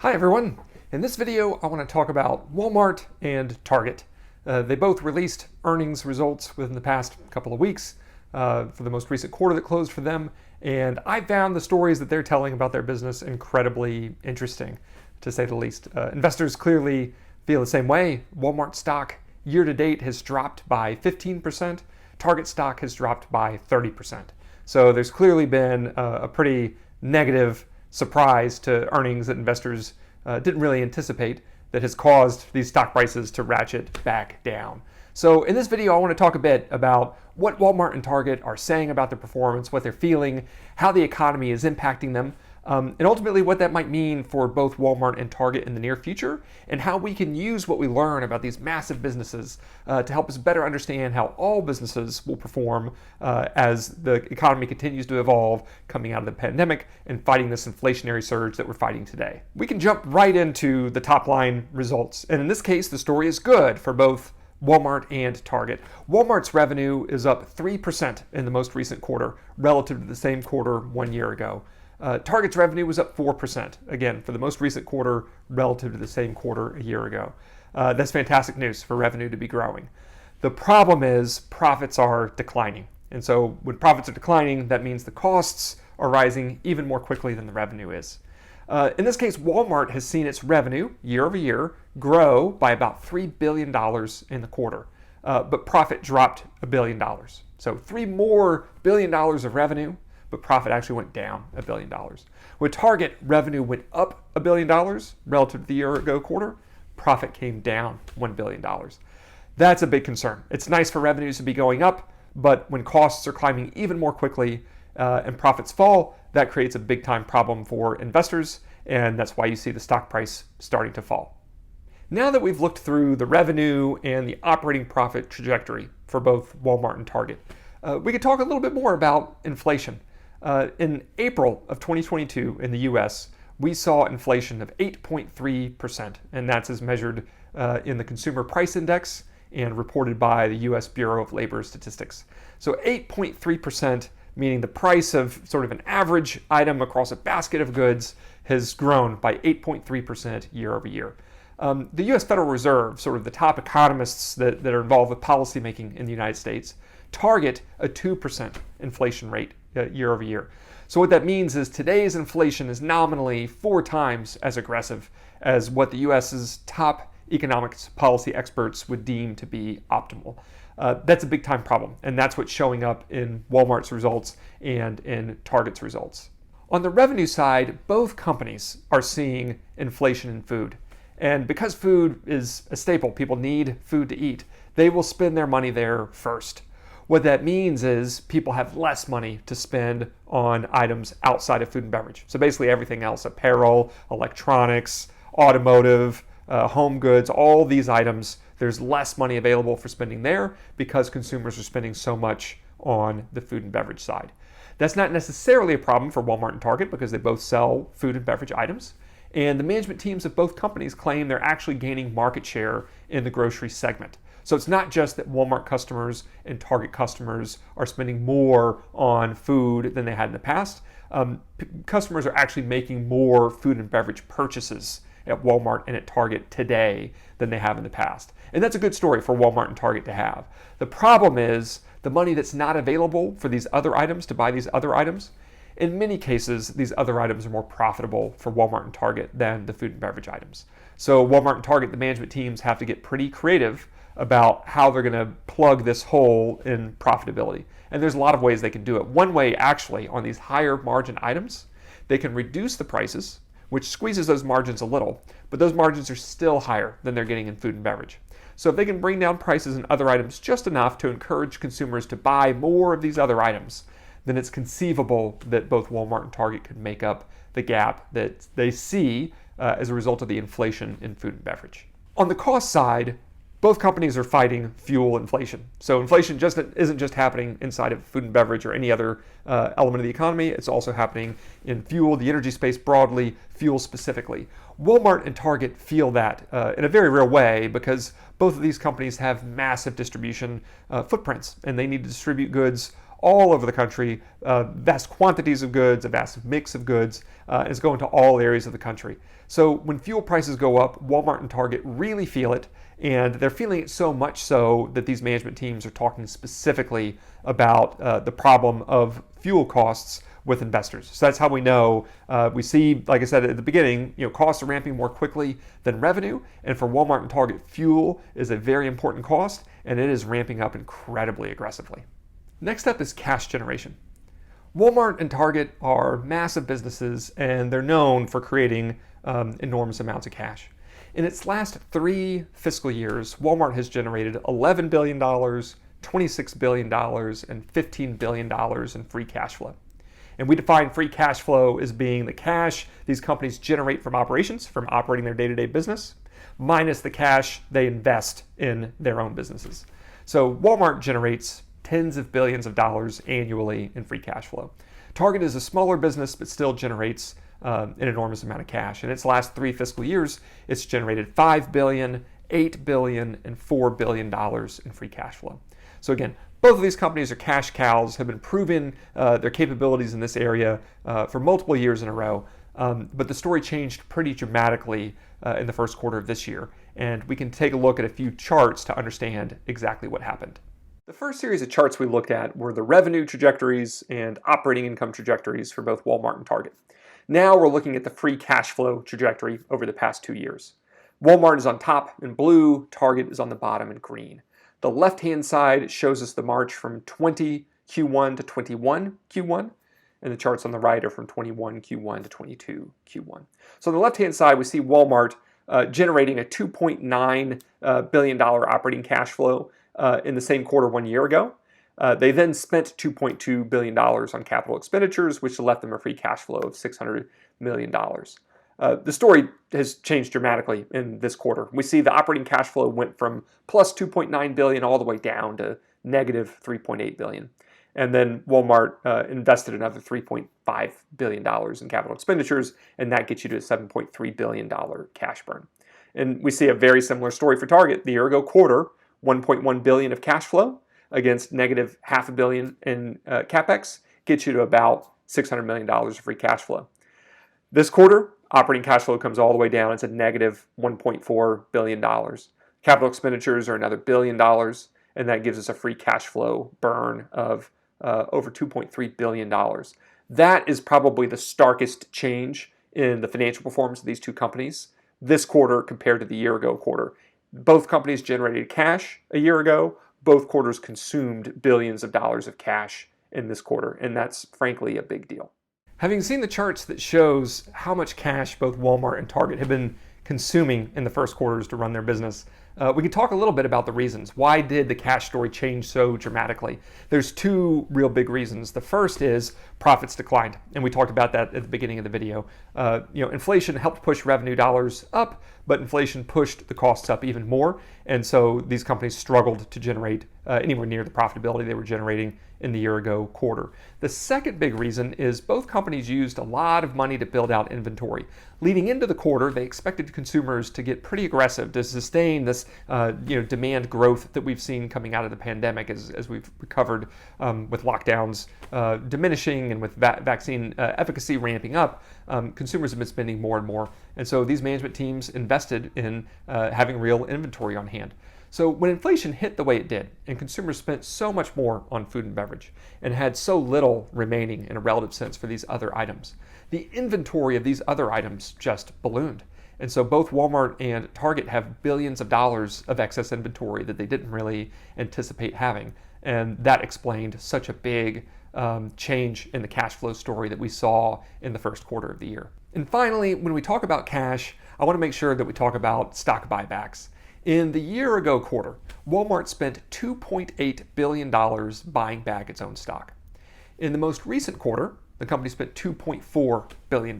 Hi everyone! In this video I want to talk about Walmart and Target. They both released earnings results within the past couple of weeks for the most recent quarter that closed for them, and I found the stories that they're telling about their business incredibly interesting, to say the least. Investors clearly feel the same way. Walmart stock year to date has dropped by 15%, Target stock has dropped by 30%. So there's clearly been a pretty negative surprise to earnings that investors didn't really anticipate that has caused these stock prices to ratchet back down. So in this video, I want to talk a bit about what Walmart and Target are saying about their performance, what they're feeling, how the economy is impacting them, and ultimately what that might mean for both Walmart and Target in the near future, and how we can use what we learn about these massive businesses to help us better understand how all businesses will perform as the economy continues to evolve coming out of the pandemic and fighting this inflationary surge that we're fighting today. We can jump right into the top line results, and in this case, the story is good for both Walmart and Target. Walmart's revenue is up 3% in the most recent quarter relative to the same quarter 1 year ago. Target's revenue was up 4%, again, for the most recent quarter relative to the same quarter a year ago. That's fantastic news for revenue to be growing. The problem is profits are declining. And so when profits are declining, that means the costs are rising even more quickly than the revenue is. In this case, Walmart has seen its revenue year over year grow by about $3 billion in the quarter, but profit dropped $1 billion. So $3 billion more of revenue, but profit actually went down $1 billion. With Target, revenue went up $1 billion relative to the year ago quarter. Profit came down $1 billion. That's a big concern. It's nice for revenues to be going up, but when costs are climbing even more quickly and profits fall, that creates a big time problem for investors, and that's why you see the stock price starting to fall. Now that we've looked through the revenue and the operating profit trajectory for both Walmart and Target, we could talk a little bit more about inflation. In April of 2022 in the US, we saw inflation of 8.3%, and that's as measured in the Consumer Price Index and reported by the US Bureau of Labor Statistics. So 8.3%, meaning the price of sort of an average item across a basket of goods has grown by 8.3% year over year. The US Federal Reserve, sort of the top economists that are involved with policymaking in the United States, target a 2% inflation rate year over year. So what that means is today's inflation is nominally 4 times as aggressive as what the US's top economics policy experts would deem to be optimal. That's a big time problem, and that's what's showing up in Walmart's results and in Target's results. On the revenue side, both companies are seeing inflation in food. And because food is a staple, people need food to eat, they will spend their money there first. What that means is people have less money to spend on items outside of food and beverage. So basically everything else, apparel, electronics, automotive, home goods, all these items, there's less money available for spending there because consumers are spending so much on the food and beverage side. That's not necessarily a problem for Walmart and Target because they both sell food and beverage items. And the management teams of both companies claim they're actually gaining market share in the grocery segment. So it's not just that Walmart customers and Target customers are spending more on food than they had in the past. Customers are actually making more food and beverage purchases at Walmart and at Target today than they have in the past. And that's a good story for Walmart and Target to have. The problem is the money that's not available for these other items to buy these other items. In many cases, these other items are more profitable for Walmart and Target than the food and beverage items. So Walmart and Target, the management teams have to get pretty creative about how they're going to plug this hole in profitability. And there's a lot of ways they can do it. One way, actually, on these higher margin items, they can reduce the prices, which squeezes those margins a little, but those margins are still higher than they're getting in food and beverage. So if they can bring down prices in other items just enough to encourage consumers to buy more of these other items, then it's conceivable that both Walmart and Target could make up the gap that they see as a result of the inflation in food and beverage. On the cost side, both companies are fighting fuel inflation. So inflation just isn't just happening inside of food and beverage or any other element of the economy. It's also happening in fuel, the energy space broadly, fuel specifically. Walmart and Target feel that in a very real way because both of these companies have massive distribution footprints and they need to distribute goods all over the country, vast quantities of goods, a vast mix of goods, is going to all areas of the country. So when fuel prices go up, Walmart and Target really feel it, and they're feeling it so much so that these management teams are talking specifically about the problem of fuel costs with investors. So that's how we know. We see, like I said at the beginning, costs are ramping more quickly than revenue, and for Walmart and Target, fuel is a very important cost, and it is ramping up incredibly aggressively. Next up is cash generation. Walmart and Target are massive businesses, and they're known for creating enormous amounts of cash. In its last 3 fiscal years, Walmart has generated $11 billion, $26 billion, and $15 billion in free cash flow. And we define free cash flow as being the cash these companies generate from operations, from operating their day-to-day business, minus the cash they invest in their own businesses. So Walmart generates tens of billions of dollars annually in free cash flow. Target is a smaller business, but still generates an enormous amount of cash. In its last 3 fiscal years, it's generated $5 billion, $8 billion, and $4 billion in free cash flow. So again, both of these companies are cash cows, have been proving their capabilities in this area for multiple years in a row. But the story changed pretty dramatically in the first quarter of this year. And we can take a look at a few charts to understand exactly what happened. The first series of charts we looked at were the revenue trajectories and operating income trajectories for both Walmart and Target. Now we're looking at the free cash flow trajectory over the past 2 years. Walmart is on top in blue, Target is on the bottom in green. The left-hand side shows us the march from 20 Q1 to 21 Q1, and the charts on the right are from 21 Q1 to 22 Q1. So on the left-hand side, we see Walmart generating a $2.9 billion operating cash flow in the same quarter 1 year ago. They then spent $2.2 billion on capital expenditures, which left them a free cash flow of $600 million. The story has changed dramatically in this quarter. We see the operating cash flow went from plus $2.9 billion all the way down to negative $3.8 billion. And then Walmart invested another $3.5 billion in capital expenditures, and that gets you to a $7.3 billion cash burn. And we see a very similar story for Target. The year ago quarter, $1.1 billion of cash flow against negative $500 million in CapEx gets you to about $600 million of free cash flow. This quarter, operating cash flow comes all the way down. It's a negative $1.4 billion. Capital expenditures are another $1 billion, and that gives us a free cash flow burn of over $2.3 billion. That is probably the starkest change in the financial performance of these two companies this quarter compared to the year ago quarter. Both companies generated cash a year ago. Both quarters consumed billions of dollars of cash in this quarter, and that's frankly a big deal. Having seen the charts that shows how much cash both Walmart and Target have been consuming in the first quarters to run their business, we could talk a little bit about the reasons. Why did the cash story change so dramatically? There's 2 real big reasons. The first is profits declined, and we talked about that at the beginning of the video. Inflation helped push revenue dollars up, but inflation pushed the costs up even more, and so these companies struggled to generate anywhere near the profitability they were generating in the year ago quarter. The second big reason is both companies used a lot of money to build out inventory. Leading into the quarter, they expected consumers to get pretty aggressive to sustain this demand growth that we've seen coming out of the pandemic as we've recovered with lockdowns diminishing and with vaccine efficacy ramping up. Consumers have been spending more and more. And so these management teams invested in having real inventory on hand. So when inflation hit the way it did, and consumers spent so much more on food and beverage, and had so little remaining in a relative sense for these other items, the inventory of these other items just ballooned. And so both Walmart and Target have billions of dollars of excess inventory that they didn't really anticipate having. And that explained such a big change in the cash flow story that we saw in the first quarter of the year. And finally, when we talk about cash, I want to make sure that we talk about stock buybacks. In the year ago quarter, Walmart spent $2.8 billion buying back its own stock. In the most recent quarter, the company spent $2.4 billion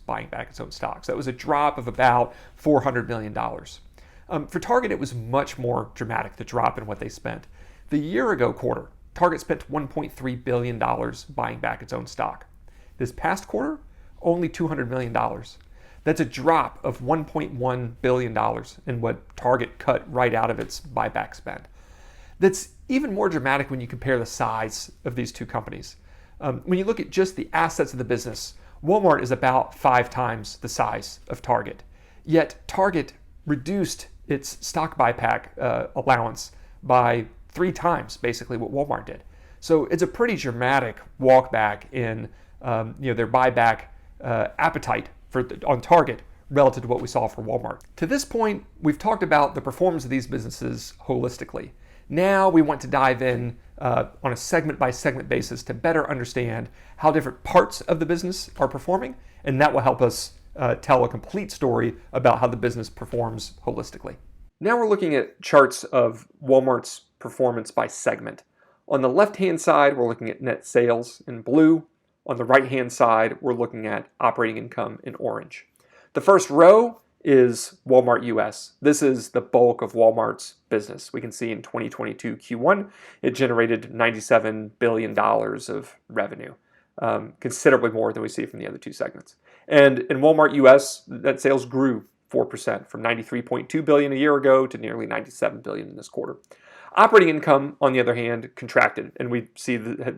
buying back its own stock. So that was a drop of about $400 million. For Target, it was much more dramatic, the drop in what they spent. The year ago quarter, Target spent $1.3 billion buying back its own stock. This past quarter, only $200 million. That's a drop of $1.1 billion in what Target cut right out of its buyback spend. that's even more dramatic when you compare the size of these two companies. When you look at just the assets of the business, Walmart is about 5 times the size of Target. Yet Target reduced its stock buyback allowance by 3 times basically what Walmart did. So it's a pretty dramatic walk back in their buyback appetite on Target relative to what we saw for Walmart. To this point, we've talked about the performance of these businesses holistically. Now we want to dive in on a segment-by-segment basis to better understand how different parts of the business are performing, and that will help us tell a complete story about how the business performs holistically. Now we're looking at charts of Walmart's performance by segment. On the left-hand side, we're looking at net sales in blue. On the right-hand side, we're looking at operating income in orange. The first row is Walmart US. This is the bulk of Walmart's business. We can see in 2022 Q1, it generated $97 billion of revenue, considerably more than we see from the other two segments. And in Walmart US, net sales grew 4% from $93.2 billion a year ago to nearly $97 billion in this quarter. Operating income, on the other hand, contracted, and we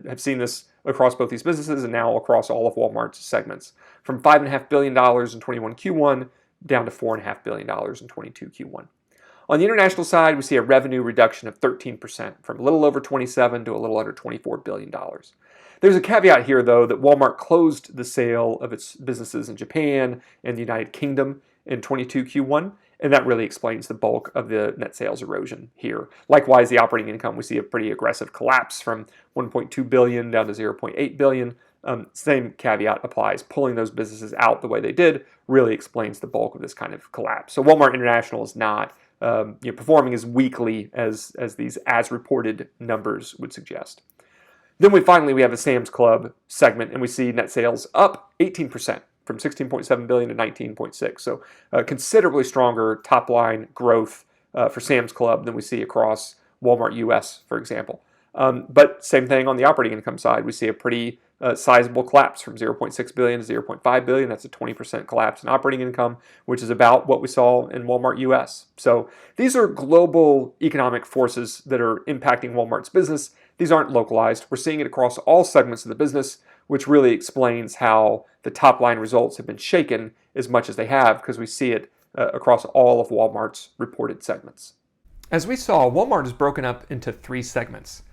have seen this across both these businesses and now across all of Walmart's segments, from $5.5 billion in 21 Q1 down to $4.5 billion in 22 Q1. On the international side, we see a revenue reduction of 13%, from a little over $27 to a little under $24 billion. There's a caveat here, though, that Walmart closed the sale of its businesses in Japan and the United Kingdom in 22 Q1, and that really explains the bulk of the net sales erosion here. Likewise, the operating income, we see a pretty aggressive collapse from $1.2 billion down to $0.8 billion. Same caveat applies. Pulling those businesses out the way they did really explains the bulk of this kind of collapse. So Walmart International is not performing as weakly as these as-reported numbers would suggest. Then we have a Sam's Club segment, and we see net sales up 18%. From $16.7 billion to $19.6. So considerably stronger top-line growth for Sam's Club than we see across Walmart US, for example. But same thing on the operating income side. We see a pretty sizable collapse from $0.6 billion to $0.5 billion. That's a 20% collapse in operating income, which is about what we saw in Walmart US. So these are global economic forces that are impacting Walmart's business. These aren't localized. We're seeing it across all segments of the business, which really explains how the top-line results have been shaken as much as they have, because we see it across all of Walmart's reported segments. As we saw, Walmart is broken up into 3 segments.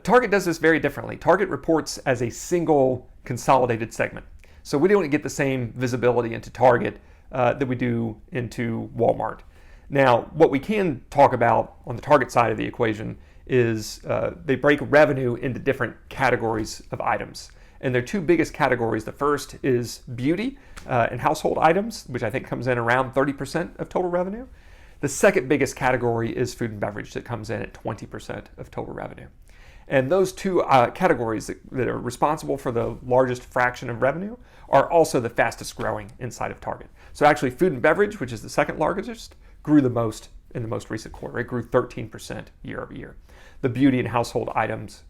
Target does this very differently. Target reports as a single consolidated segment. So we don't get the same visibility into Target that we do into Walmart. Now, what we can talk about on the Target side of the equation is they break revenue into different categories of items. And their 2 biggest categories, the first is beauty and household items, which I think comes in around 30% of total revenue. The second biggest category is food and beverage, that comes in at 20% of total revenue. And those 2 categories that are responsible for the largest fraction of revenue are also the fastest growing inside of Target. So actually food and beverage, which is the second largest, grew the most in the most recent quarter. It grew 13% year over year. The beauty and household items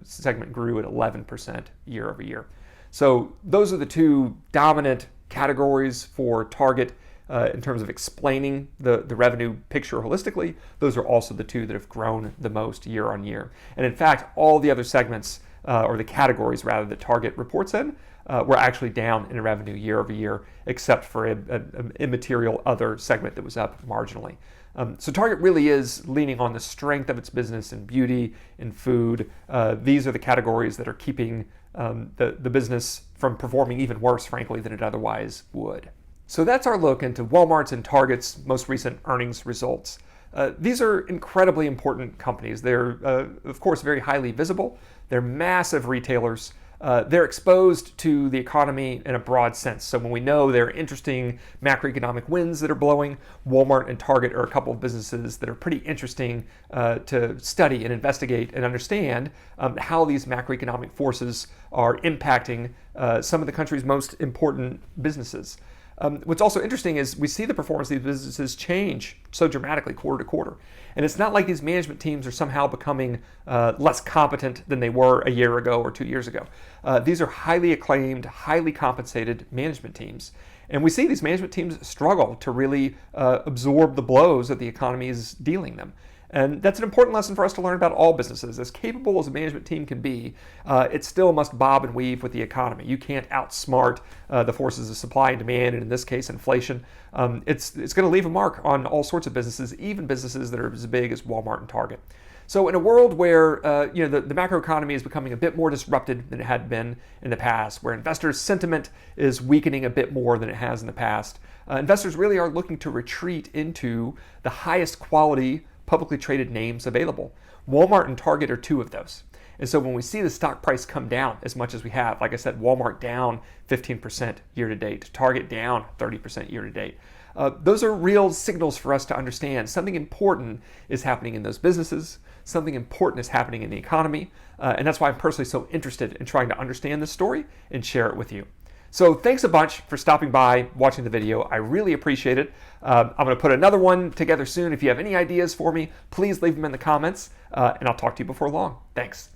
segment grew at 11% year over year. So those are the 2 dominant categories for Target in terms of explaining the revenue picture holistically. Those are also the 2 that have grown the most year on year. And in fact, all the other segments, or the categories rather, that Target reports in, were actually down in revenue year over year, except for an immaterial other segment that was up marginally. So Target really is leaning on the strength of its business in beauty, in food. These are the categories that are keeping the business from performing even worse, frankly, than it otherwise would. So that's our look into Walmart's and Target's most recent earnings results. These are incredibly important companies. They're, of course, very highly visible. They're massive retailers. They're exposed to the economy in a broad sense. So when we know there are interesting macroeconomic winds that are blowing, Walmart and Target are a couple of businesses that are pretty interesting to study and investigate and understand how these macroeconomic forces are impacting some of the country's most important businesses. What's also interesting is we see the performance of these businesses change so dramatically quarter to quarter. And it's not like these management teams are somehow becoming less competent than they were a year ago or 2 years ago. These are highly acclaimed, highly compensated management teams. And we see these management teams struggle to really absorb the blows that the economy is dealing them. And that's an important lesson for us to learn about all businesses. As capable as a management team can be, it still must bob and weave with the economy. You can't outsmart the forces of supply and demand, and in this case, inflation. It's going to leave a mark on all sorts of businesses, even businesses that are as big as Walmart and Target. So in a world where the macroeconomy is becoming a bit more disrupted than it had been in the past, where investors' sentiment is weakening a bit more than it has in the past, investors really are looking to retreat into the highest quality publicly traded names available. Walmart and Target are two of those. And so when we see the stock price come down as much as we have, like I said, Walmart down 15% year to date, Target down 30% year to date, those are real signals for us to understand something important is happening in those businesses, something important is happening in the economy, and that's why I'm personally so interested in trying to understand this story and share it with you. So thanks a bunch for stopping by, watching the video. I really appreciate it. I'm going to put another one together soon. If you have any ideas for me, please leave them in the comments, and I'll talk to you before long. Thanks.